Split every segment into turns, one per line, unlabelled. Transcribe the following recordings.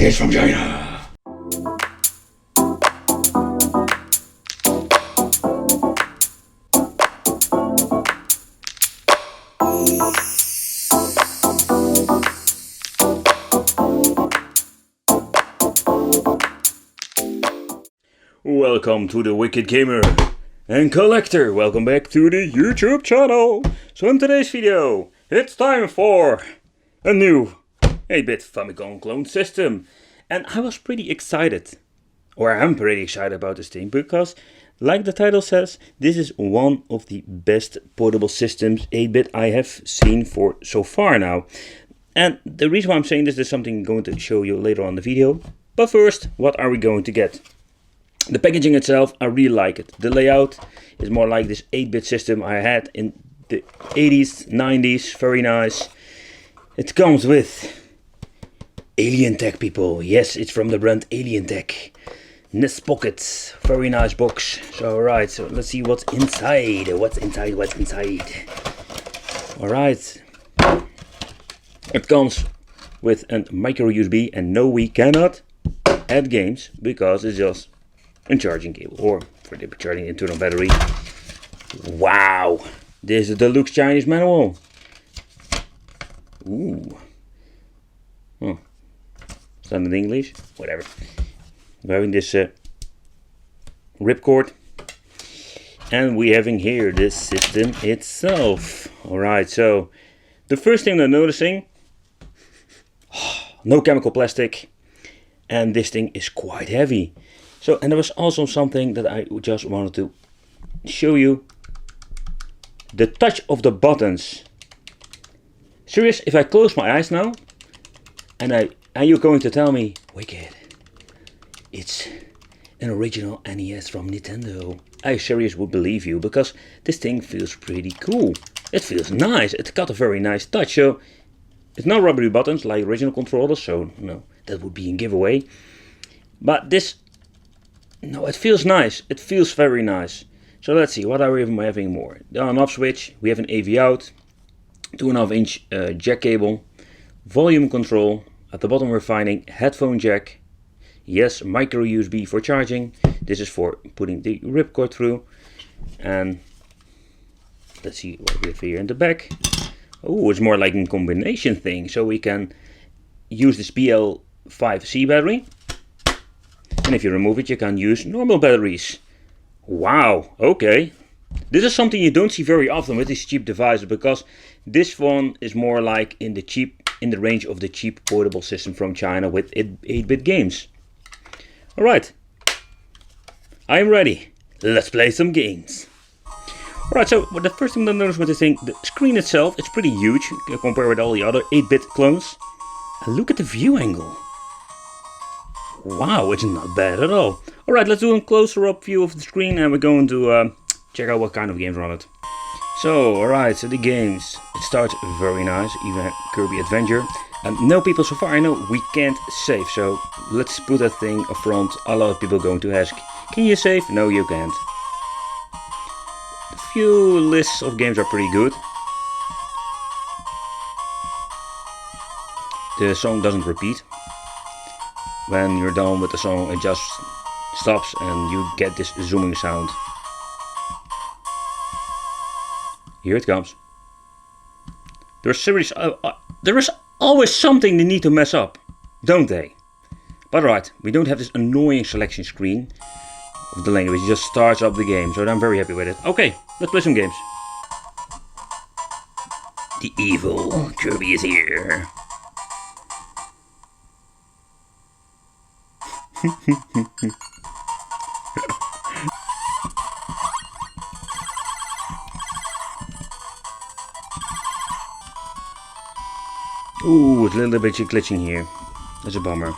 games from China. Welcome to the Wicked Gamer and Collector. Welcome back to the YouTube channel. So in today's video, it's time for a new 8-bit Famicom clone system. And I was pretty excited, or I'm pretty excited about this thing, because like the title says, this is one of the best portable systems 8-bit I have seen for so far now. And the reason why I'm saying this is something I'm going to show you later on in the video. But first, what are we going to get? The packaging itself, I really like it. The layout is more like this 8-bit system I had in the 80s, 90s, very nice. It comes with Alien Tech, people. Yes, it's from the brand Alien Tech. Nest pockets, very nice box. So alright, so let's see what's inside. What's inside? Alright. It comes with a micro USB, and no, we cannot add games because it's just a charging cable, or for the charging internal battery. Wow, this is the deluxe Chinese manual. Ooh. Oh. Is that in English? Whatever. We're having this ripcord, and we're having here this system itself. Alright, so the first thing I'm noticing, no chemical plastic, and this thing is quite heavy. So, and there was also something that I just wanted to show you. The touch of the buttons. Serious, if I close my eyes now, and you're going to tell me, Wicked, it's an original NES from Nintendo, I serious would believe you, because this thing feels pretty cool. It feels nice, it's got a very nice touch. So, it's not rubbery buttons like original controllers, so no, that would be a giveaway. But this, no, it feels nice. It feels very nice. So let's see, what are we having more? The on-off switch, we have an AV out, 2.5-inch jack cable, volume control. At the bottom we're finding headphone jack. Yes, micro USB for charging. This is for putting the ripcord through. And let's see what we have here in the back. Oh, it's more like a combination thing. So we can use this BL5C battery. And if you remove it, you can use normal batteries. Wow, okay. This is something you don't see very often with these cheap devices, because this one is more like in the range of the cheap portable system from China with 8-bit games. Alright, I'm ready. Let's play some games. Alright, so the first thing I noticed with this thing, the screen itself is pretty huge compared with all the other 8-bit clones. And look at the view angle. Wow, it's not bad at all. Alright, let's do a closer up view of the screen, and we're going to check out what kind of games are on it. So, alright, so the games. It starts very nice, even Kirby Adventure. No, people, so far I know we can't save, so let's put that thing up front. A lot of people are going to ask, can you save? No, you can't. A few lists of games are pretty good. The song doesn't repeat. When you're done with the song, it just stops and you get this zooming sound. Here it comes. There is always something they need to mess up, don't they? But alright, we don't have this annoying selection screen of the language. It just starts up the game, so I'm very happy with it. Okay, let's play some games. The evil Kirby is here. Ooh, it's a little bit glitching here. That's a bummer.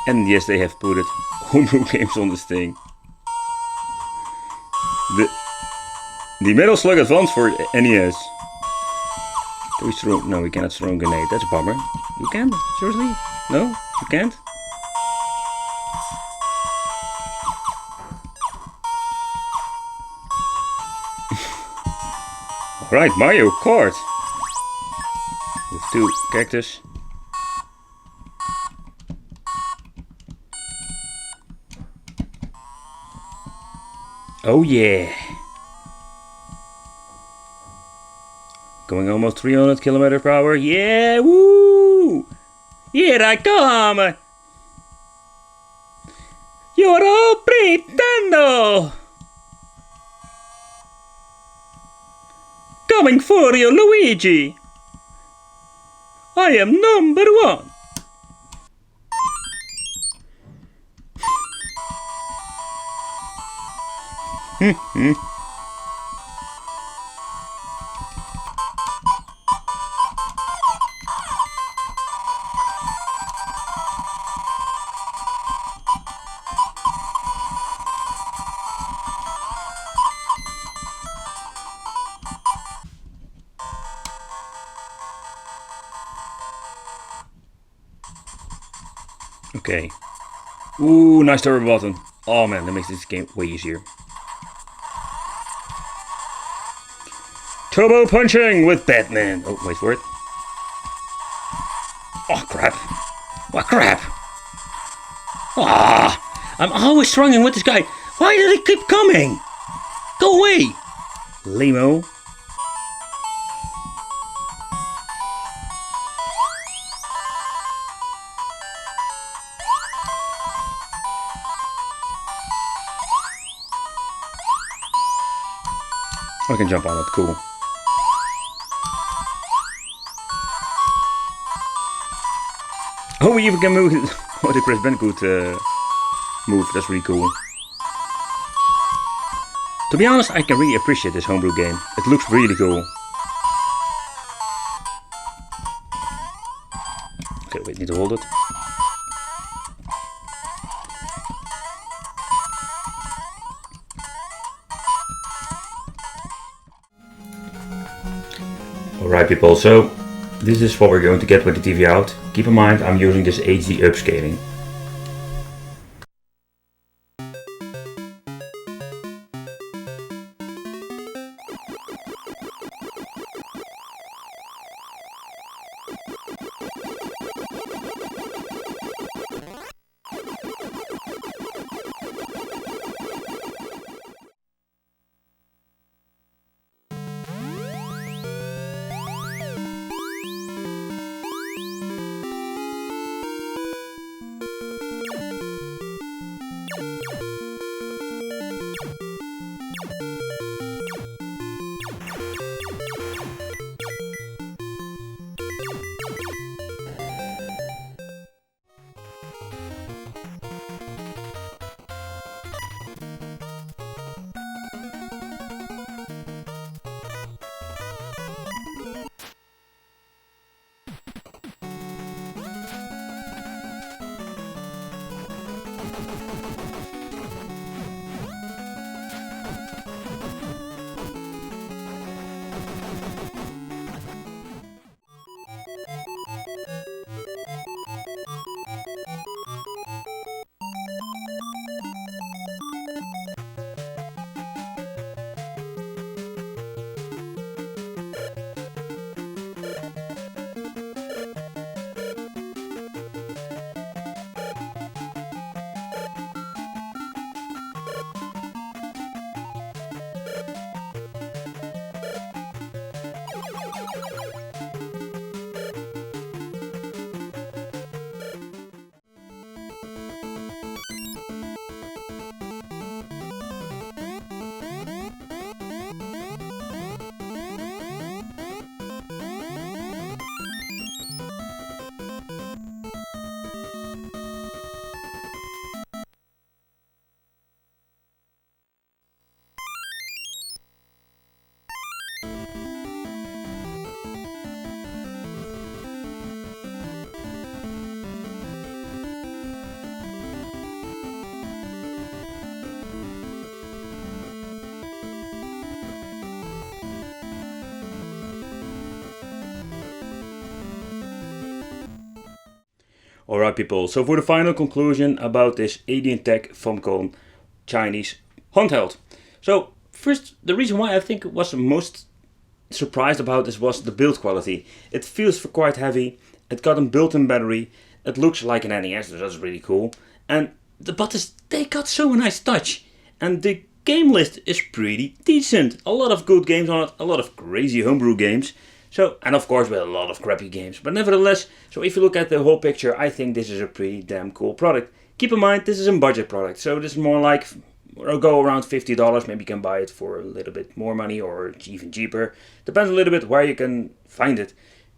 And yes, they have put it homebrew games on this thing. The Metal Slug Advance for NES. Can we throw? No, we cannot throw a grenade. That's a bummer. You can? Seriously? No? You can't? Alright, Mario Kart! With 2 characters. Oh yeah! Going almost 300 kilometers per hour. Yeah! Woo! Here I come! You're all pretendo! Coming for you, Luigi! I am number 1! Okay. Ooh, nice turbo button. Oh man, that makes this game way easier. Turbo punching with Batman. Oh, wait for it. Oh crap. What crap? Ah! I'm always struggling with this guy. Why does he keep coming? Go away! Limo. I can jump on it, cool. Oh, we even can move oh, the Chris Bandicoot move, that's really cool. To be honest, I can really appreciate this homebrew game. It looks really cool. Okay, wait, need to hold it. Alright people, so this is what we're going to get with the TV out. Keep in mind I'm using this HD upscaling. Alright people, so for the final conclusion about this Alien Tech Famicom Chinese handheld. So first, the reason why I think it was most surprised about this was the build quality. It feels quite heavy, it got a built-in battery, it looks like an NES, so that's really cool. And the buttons, they got so nice touch. And the game list is pretty decent. A lot of good games on it, a lot of crazy homebrew games. So, and of course with a lot of crappy games. But nevertheless, so if you look at the whole picture, I think this is a pretty damn cool product. Keep in mind, this is a budget product. So this is more like, go around $50. Maybe you can buy it for a little bit more money or even cheaper. Depends a little bit where you can find it.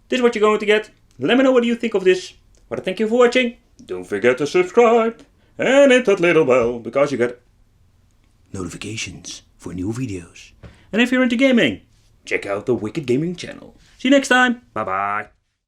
This is what you're going to get. Let me know what you think of this. But thank you for watching. Don't forget to subscribe and hit that little bell because you get notifications for new videos. And if you're into gaming, check out the Wicked Gaming channel. See you next time. Bye bye.